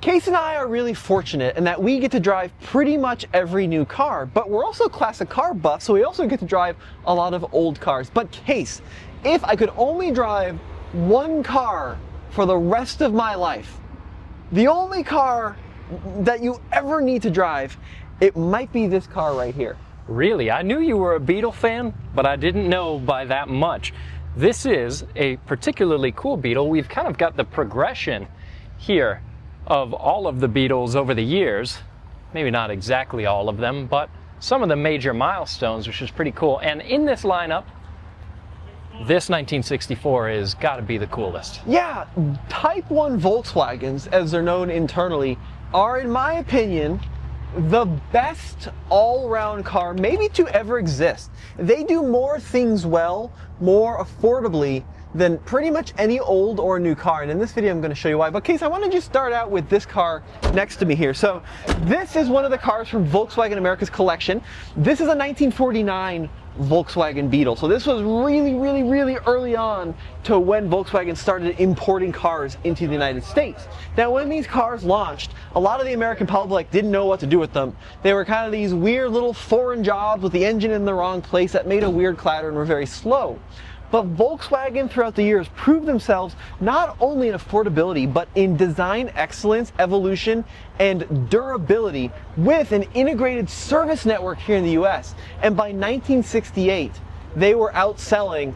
Case and I are really fortunate in that we get to drive pretty much every new car, but we're also classic car buffs, so we also get to drive a lot of old cars. But Case, if I could only drive one car for the rest of my life, the only car that you ever need to drive, it might be this car right here. Really? I knew you were a Beetle fan, but I didn't know by that much. This is a particularly cool Beetle. We've kind of got the progression here of all of the Beetles over the years. Maybe not exactly all of them, but some of the major milestones, which is pretty cool. And in this lineup, this 1964 has got to be the coolest. Yeah, Type 1 Volkswagens, as they're known internally, are, in my opinion, the best all-around car maybe to ever exist. They do more things well, more affordably than pretty much any old or new car. And in this video, I'm going to show you why. But Case, I want to just start out with this car next to me here. So this is one of the cars from Volkswagen America's collection. This is a 1949 Volkswagen Beetle. So this was really early on to when Volkswagen started importing cars into the United States. Now, when these cars launched, a lot of the American public didn't know what to do with them. They were kind of these weird little foreign jobs with the engine in the wrong place that made a weird clatter and were very slow. But Volkswagen throughout the years proved themselves not only in affordability, but in design excellence, evolution, and durability with an integrated service network here in the US. And by 1968, they were outselling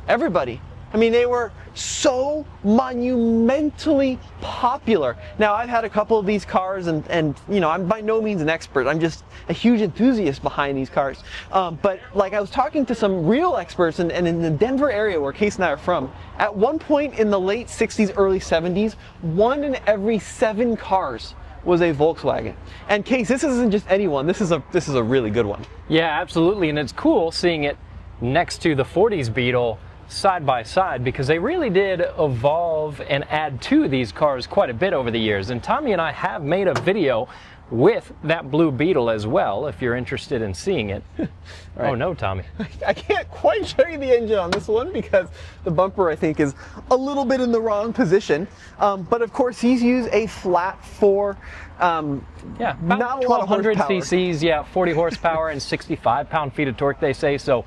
everybody. I mean, they were so monumentally popular. Now, I've had a couple of these cars, and you know, I'm by no means an expert. I'm just a huge enthusiast behind these cars. But like, I was talking to some real experts, and in the Denver area where Case and I are from, at one point in the late 60s, early 70s, 1 in every 7 cars was a Volkswagen. And Case, this isn't just any one. This is a really good one. Yeah, absolutely, and it's cool seeing it next to the 40s Beetle side by side, because they really did evolve and add to these cars quite a bit over the years. And Tommy and I have made a video with that blue Beetle as well, if you're interested in seeing it. Right. Oh no, Tommy. I can't quite show you the engine on this one because the bumper, I think, is a little bit in the wrong position. But of course, he's used a flat 4, yeah, about not 1200 cc's, yeah, 40 horsepower and 65 pound-feet of torque, they say. So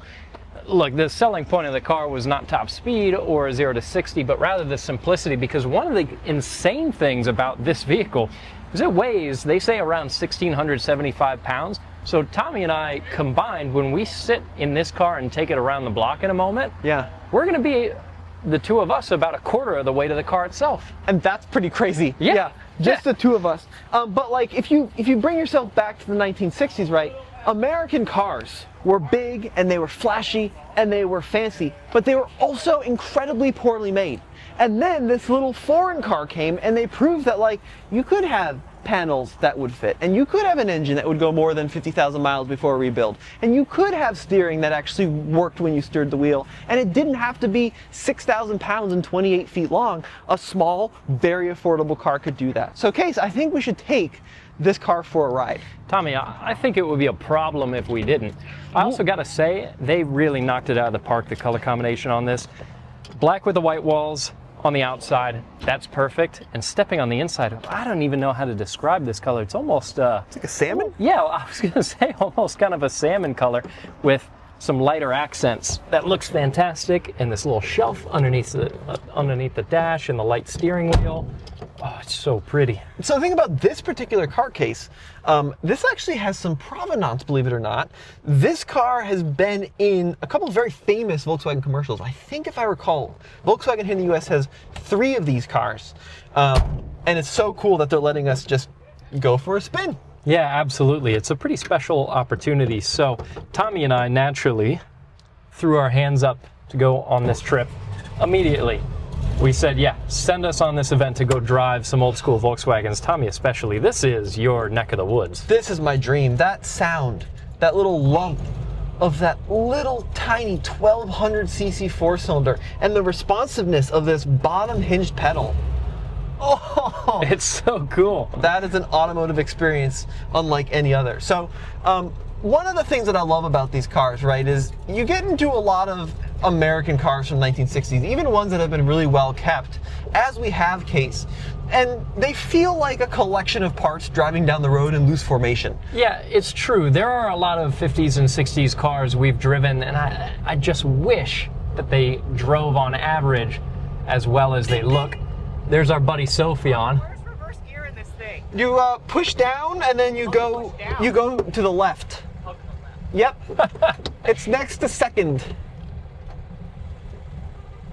look, the selling point of the car was not top speed or 0 to 60, but rather the simplicity, because one of the insane things about this vehicle is it weighs, they say, around 1,675 pounds. So Tommy and I combined, when we sit in this car and take it around the block in a moment, yeah, we're going to be, the two of us, about a quarter of the weight of the car itself. And that's pretty crazy. Yeah. Just the two of us. But like, if you bring yourself back to the 1960s, right, American cars were big and they were flashy and they were fancy, but they were also incredibly poorly made. And then this little foreign car came and they proved that, like, you could have panels that would fit, and you could have an engine that would go more than 50,000 miles before a rebuild, and you could have steering that actually worked when you steered the wheel, and it didn't have to be 6,000 pounds and 28 feet long. A small, very affordable car could do that. So Case, I think we should take this car for a ride. Tommy, I think it would be a problem if we didn't. I also got to say, they really knocked it out of the park, the color combination on this. Black with the white walls on the outside, that's perfect. And stepping on the inside, I don't even know how to describe this color. It's almost it's like a salmon? Yeah, I was gonna say almost kind of a salmon color with some lighter accents. That looks fantastic. And this little shelf underneath the dash and the light steering wheel. Oh, it's so pretty. So the thing about this particular car, Case, this actually has some provenance, believe it or not. This car has been in a couple of very famous Volkswagen commercials. I think, if I recall, Volkswagen here in the US has 3 of these cars. And it's so cool that they're letting us just go for a spin. Yeah, absolutely. It's a pretty special opportunity. So Tommy and I naturally threw our hands up to go on this trip immediately. We said, yeah, send us on this event to go drive some old school Volkswagens. Tommy especially, this is your neck of the woods. This is my dream. That sound, that little lump of that little tiny 1200 cc 4-cylinder, and the responsiveness of this bottom hinged pedal. Oh, it's so cool. That is an automotive experience unlike any other. So one of the things that I love about these cars, right, is you get into a lot of American cars from the 1960s, even ones that have been really well kept, as we have Case, and they feel like a collection of parts driving down the road in loose formation. Yeah, it's true. There are a lot of 50s and 60s cars we've driven, and I just wish that they drove on average as well as they look. There's our buddy Sophion. Where's reverse gear in this thing? You push down and then you go to the left. Oh, to the left. Yep. It's next to second.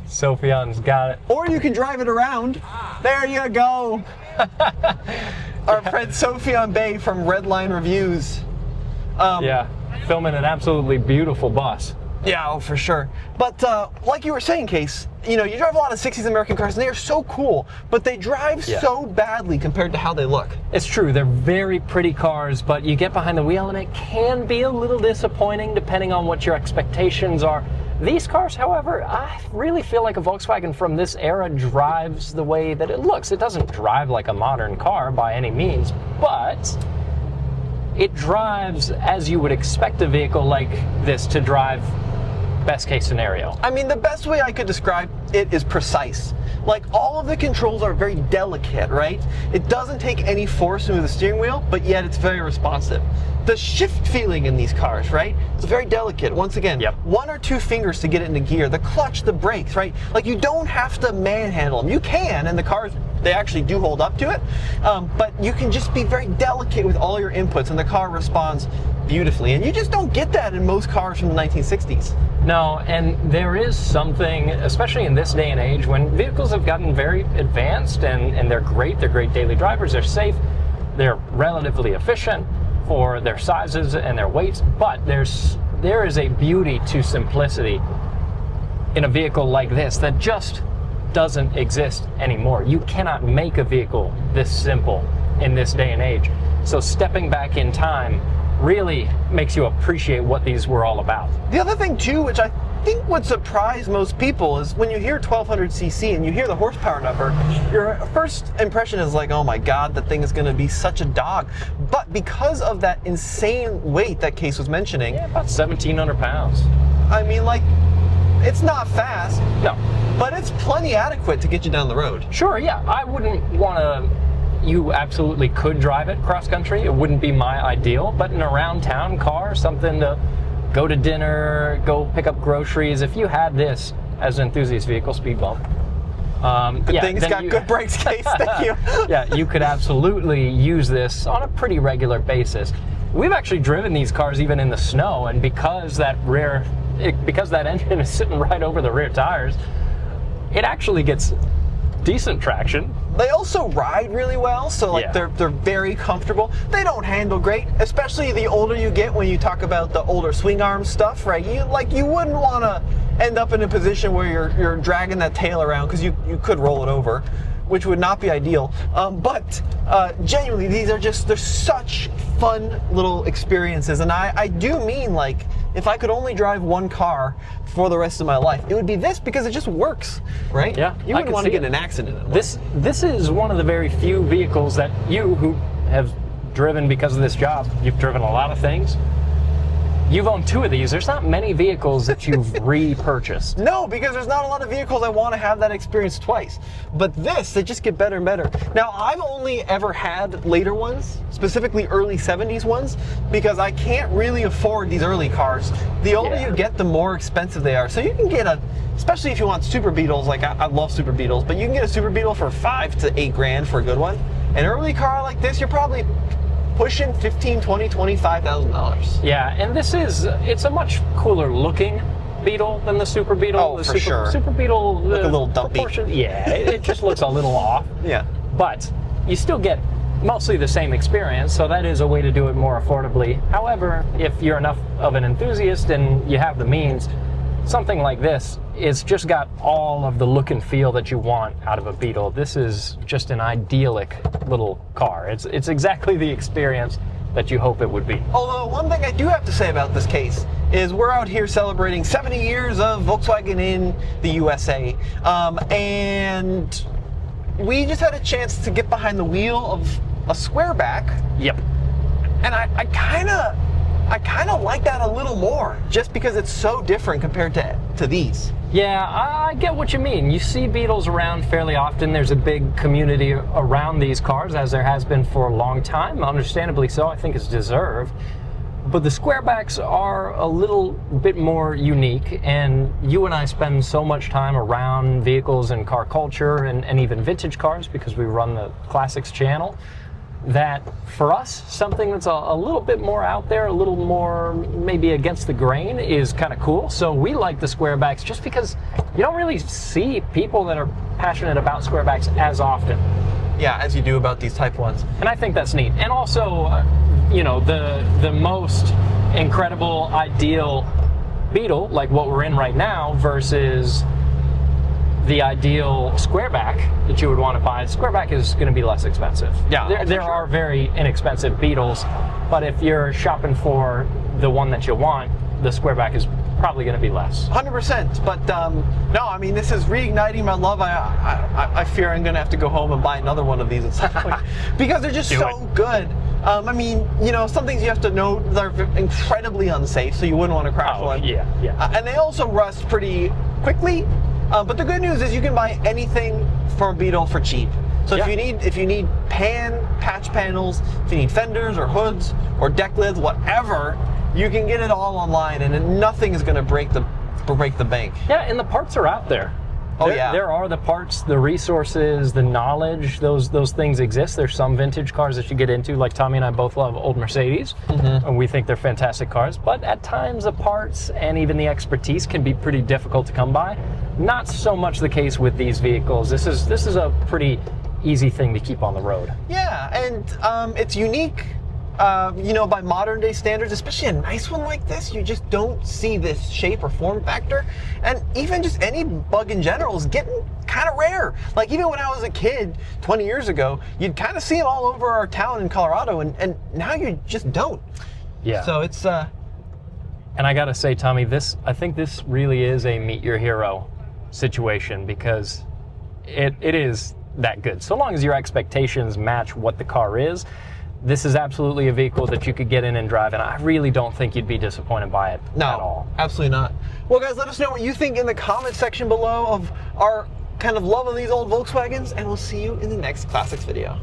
Sophion's got it. Or you can drive it around. There you go. Our friend Sophion Bay from Redline Reviews. Yeah, filming an absolutely beautiful bus. Yeah, oh, for sure. But like you were saying, Case, you know, you drive a lot of 60s American cars, and they are so cool, but they drive so badly compared to how they look. It's true, they're very pretty cars, but you get behind the wheel and it can be a little disappointing depending on what your expectations are. These cars, however, I really feel like a Volkswagen from this era drives the way that it looks. It doesn't drive like a modern car by any means, but it drives as you would expect a vehicle like this to drive, best case scenario. I mean, the best way I could describe it is precise. Like, all of the controls are very delicate, right? It doesn't take any force into the steering wheel, but yet it's very responsive. The shift feeling in these cars, right? It's very delicate. Once again, one or two fingers to get it into gear. The clutch, the brakes, right? Like, you don't have to manhandle them. You can, and the cars, they actually do hold up to it. But you can just be very delicate with all your inputs, and the car responds beautifully. And you just don't get that in most cars from the 1960s. No, and there is something, especially in this day and age, when vehicles have gotten very advanced and they're great daily drivers, they're safe, they're relatively efficient for their sizes and their weights, but there is a beauty to simplicity in a vehicle like this that just doesn't exist anymore. You cannot make a vehicle this simple in this day and age. So stepping back in time really makes you appreciate what these were all about. The other thing too, which I think would surprise most people, is when you hear 1200cc and you hear the horsepower number, your first impression is like, oh my god, that thing is going to be such a dog. But because of that insane weight that Case was mentioning, about 1,700 pounds. I mean, like, it's not fast. No. But it's plenty adequate to get you down the road. Sure, yeah. I wouldn't want to... You absolutely could drive it cross country. It wouldn't be my ideal, but an around town car, something to go to dinner, go pick up groceries. If you had this as an enthusiast vehicle, speed bump. Good thing it's got good brakes, Case. Thank you. Yeah, you could absolutely use this on a pretty regular basis. We've actually driven these cars even in the snow, and because that engine is sitting right over the rear tires, it actually gets decent traction. They also ride really well, so like they're very comfortable. They don't handle great, especially the older you get. When you talk about the older swing arm stuff, right? You wouldn't want to end up in a position where you're dragging that tail around, because you could roll it over, which would not be ideal. But genuinely, they're such fun little experiences, and I do mean, like, if I could only drive one car for the rest of my life, it would be this, because it just works, right? Yeah, you wouldn't want to get in an accident in one. This is one of the very few vehicles that you, who have driven because of this job, you've driven a lot of things. You've owned two of these. There's not many vehicles that you've repurchased. No, because there's not a lot of vehicles I want to have that experience twice. But this, they just get better and better. Now, I've only ever had later ones, specifically early 70s ones, because I can't really afford these early cars. The older you get, the more expensive they are. So you can get especially if you want Super Beetles, like I love Super Beetles, but you can get a Super Beetle for $5,000 to $8,000 for a good one. An early car like this, you're probably pushing $15,000, $20,000, $25,000. Yeah, and it's a much cooler looking Beetle than the Super Beetle. Oh, the for sure. Super Beetle, look a little dumpy. Yeah, it just looks a little off. Yeah. But you still get mostly the same experience, so that is a way to do it more affordably. However, if you're enough of an enthusiast and you have the means, something like this, it's just got all of the look and feel that you want out of a Beetle. This is just an idyllic little car. It's exactly the experience that you hope it would be. Although, one thing I do have to say about this Case is we're out here celebrating 70 years of Volkswagen in the USA. And we just had a chance to get behind the wheel of a squareback. Yep. And I I kind of like that a little more, just because it's so different compared to these. Yeah, I get what you mean. You see Beetles around fairly often. There's a big community around these cars, as there has been for a long time. Understandably so, I think it's deserved. But the squarebacks are a little bit more unique, and you and I spend so much time around vehicles and car culture and even vintage cars because we run the Classics channel, that for us, something that's a little bit more out there, a little more maybe against the grain is kind of cool. So we like the squarebacks just because you don't really see people that are passionate about squarebacks as often. Yeah, as you do about these Type 1s. And I think that's neat. And also, you know, the most incredible, ideal Beetle, like what we're in right now, versus the ideal squareback that you would want to buy. Squareback is going to be less expensive. Yeah, there are very inexpensive Beetles, but if you're shopping for the one that you want, the squareback is probably going to be less. 100%. But no, I mean, this is reigniting my love. I fear I'm going to have to go home and buy another one of these at some point because they're just so good. I mean, you know, some things you have to know they're incredibly unsafe, so you wouldn't want to crash one. Yeah. And they also rust pretty quickly. But the good news is you can buy anything from Beetle for cheap. So if you need patch panels, if you need fenders or hoods or deck lids, whatever, you can get it all online, and nothing is going to break the bank. Yeah, and the parts are out there. There are the parts, the resources, the knowledge. Those things exist. There's some vintage cars that you get into, like Tommy and I both love old Mercedes, and we think they're fantastic cars. But at times, the parts and even the expertise can be pretty difficult to come by. Not so much the case with these vehicles. This is a pretty easy thing to keep on the road. Yeah, and it's unique. You know, by modern day standards, especially a nice one like this, you just don't see this shape or form factor. And even just any bug in general is getting kind of rare. Like even when I was a kid 20 years ago, you'd kind of see them all over our town in Colorado, and now you just don't. Yeah. So it's and I gotta say, Tommy, I think this really is a meet your hero situation, because it is that good. So long as your expectations match what the car is, this is absolutely a vehicle that you could get in and drive, and I really don't think you'd be disappointed by it at all. Absolutely not. Well, guys, let us know what you think in the comment section below of our kind of love of these old Volkswagens, and we'll see you in the next Classics video.